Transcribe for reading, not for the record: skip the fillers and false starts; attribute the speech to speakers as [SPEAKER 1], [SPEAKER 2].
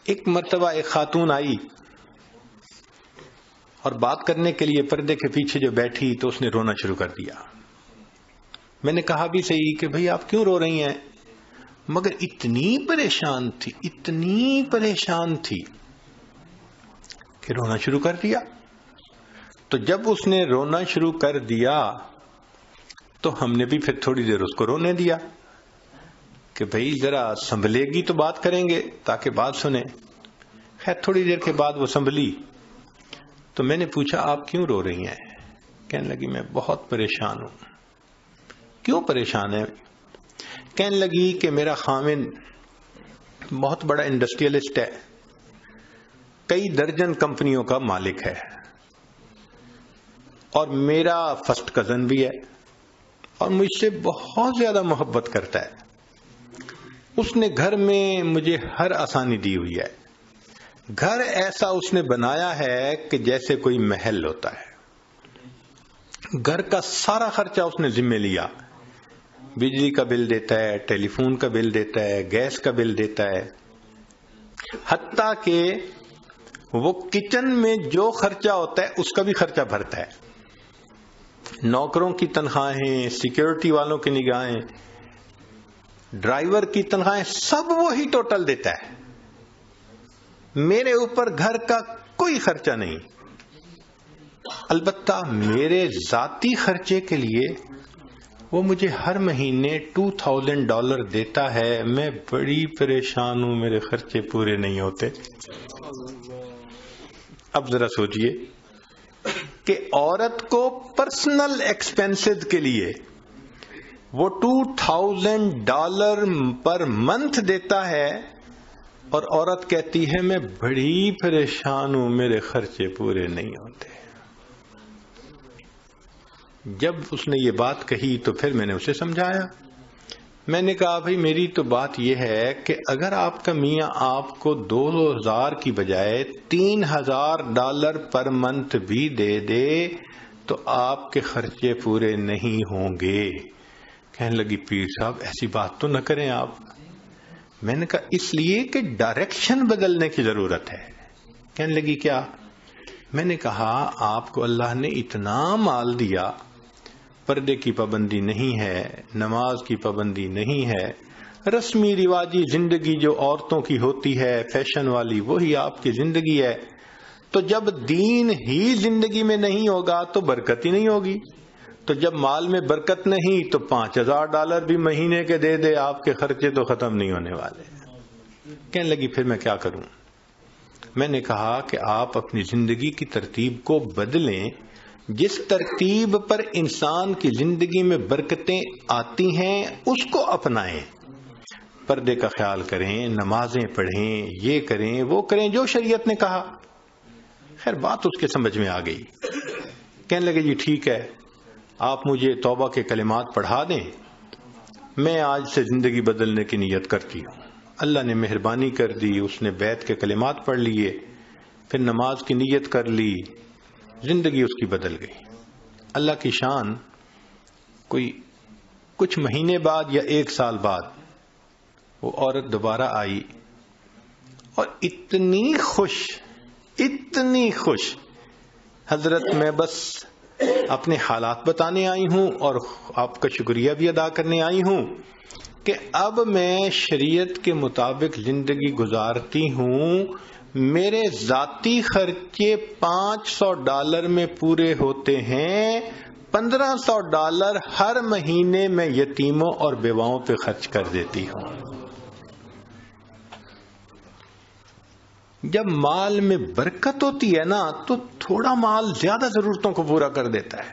[SPEAKER 1] ایک مرتبہ ایک خاتون آئی اور بات کرنے کے لیے پردے کے پیچھے جو بیٹھی تو اس نے رونا شروع کر دیا. میں نے کہا بھی صحیح کہ بھئی آپ کیوں رو رہی ہیں، مگر اتنی پریشان تھی کہ رونا شروع کر دیا. تو جب اس نے رونا شروع کر دیا تو ہم نے بھی پھر تھوڑی دیر اس کو رونے دیا کہ بھئی ذرا سنبھلے گی تو بات کریں گے تاکہ بات سنیں. خیر تھوڑی دیر کے بعد وہ سنبھلی تو میں نے پوچھا آپ کیوں رو رہی ہیں؟ کہنے لگی میں بہت پریشان ہوں. کیوں پریشان ہے؟ کہنے لگی کہ میرا خاوند بہت بڑا انڈسٹریلسٹ ہے، کئی درجن کمپنیوں کا مالک ہے، اور میرا فرسٹ کزن بھی ہے اور مجھ سے بہت زیادہ محبت کرتا ہے. اس نے گھر میں مجھے ہر آسانی دی ہوئی ہے. گھر ایسا اس نے بنایا ہے کہ جیسے کوئی محل ہوتا ہے. گھر کا سارا خرچہ اس نے ذمہ لیا. بجلی کا بل دیتا ہے، ٹیلی فون کا بل دیتا ہے، گیس کا بل دیتا ہے، حتیٰ کہ وہ کچن میں جو خرچہ ہوتا ہے اس کا بھی خرچہ بھرتا ہے. نوکروں کی تنخواہیں، سیکیورٹی والوں کی نگاہیں، ڈرائیور کی تنخواہیں، سب وہی ٹوٹل دیتا ہے. میرے اوپر گھر کا کوئی خرچہ نہیں. البتہ میرے ذاتی خرچے کے لیے وہ مجھے ہر مہینے $2000 دیتا ہے. میں بڑی پریشان ہوں، میرے خرچے پورے نہیں ہوتے. اب ذرا سوچئے کہ عورت کو پرسنل ایکسپینسز کے لیے وہ $2000 پر منتھ دیتا ہے اور عورت کہتی ہے میں بڑی پریشان ہوں، میرے خرچے پورے نہیں ہوتے. جب اس نے یہ بات کہی تو پھر میں نے اسے سمجھایا. میں نے کہا بھئی میری تو بات یہ ہے کہ اگر آپ کا میاں آپ کو $2000 کی بجائے $3000 پر منتھ بھی دے دے تو آپ کے خرچے پورے نہیں ہوں گے. کہنے لگی پیر صاحب ایسی بات تو نہ کریں آپ. میں نے کہا اس لیے کہ ڈائریکشن بدلنے کی ضرورت ہے. کہنے لگی کیا؟ میں نے کہا آپ کو اللہ نے اتنا مال دیا، پردے کی پابندی نہیں ہے، نماز کی پابندی نہیں ہے، رسمی رواجی زندگی جو عورتوں کی ہوتی ہے فیشن والی وہی آپ کی زندگی ہے. تو جب دین ہی زندگی میں نہیں ہوگا تو برکت ہی نہیں ہوگی. تو جب مال میں برکت نہیں تو $5000 بھی مہینے کے دے دے، آپ کے خرچے تو ختم نہیں ہونے والے. کہنے لگی پھر میں کیا کروں؟ میں نے کہا کہ آپ اپنی زندگی کی ترتیب کو بدلیں. جس ترتیب پر انسان کی زندگی میں برکتیں آتی ہیں اس کو اپنائیں. پردے کا خیال کریں، نمازیں پڑھیں، یہ کریں وہ کریں جو شریعت نے کہا. خیر بات اس کے سمجھ میں آ گئی. کہنے لگے جی ٹھیک ہے، آپ مجھے توبہ کے کلمات پڑھا دیں، میں آج سے زندگی بدلنے کی نیت کرتی ہوں. اللہ نے مہربانی کر دی، اس نے بیت کے کلمات پڑھ لیے، پھر نماز کی نیت کر لی، زندگی اس کی بدل گئی. اللہ کی شان، کوئی کچھ مہینے بعد یا 1 سال بعد وہ عورت دوبارہ آئی اور اتنی خوش، حضرت میں بس اپنے حالات بتانے آئی ہوں اور آپ کا شکریہ بھی ادا کرنے آئی ہوں کہ اب میں شریعت کے مطابق زندگی گزارتی ہوں. میرے ذاتی خرچے $500 میں پورے ہوتے ہیں، $1500 ہر مہینے میں یتیموں اور بیواؤں پہ خرچ کر دیتی ہوں. جب مال میں برکت ہوتی ہے نا تو تھوڑا مال زیادہ ضرورتوں کو پورا کر دیتا ہے.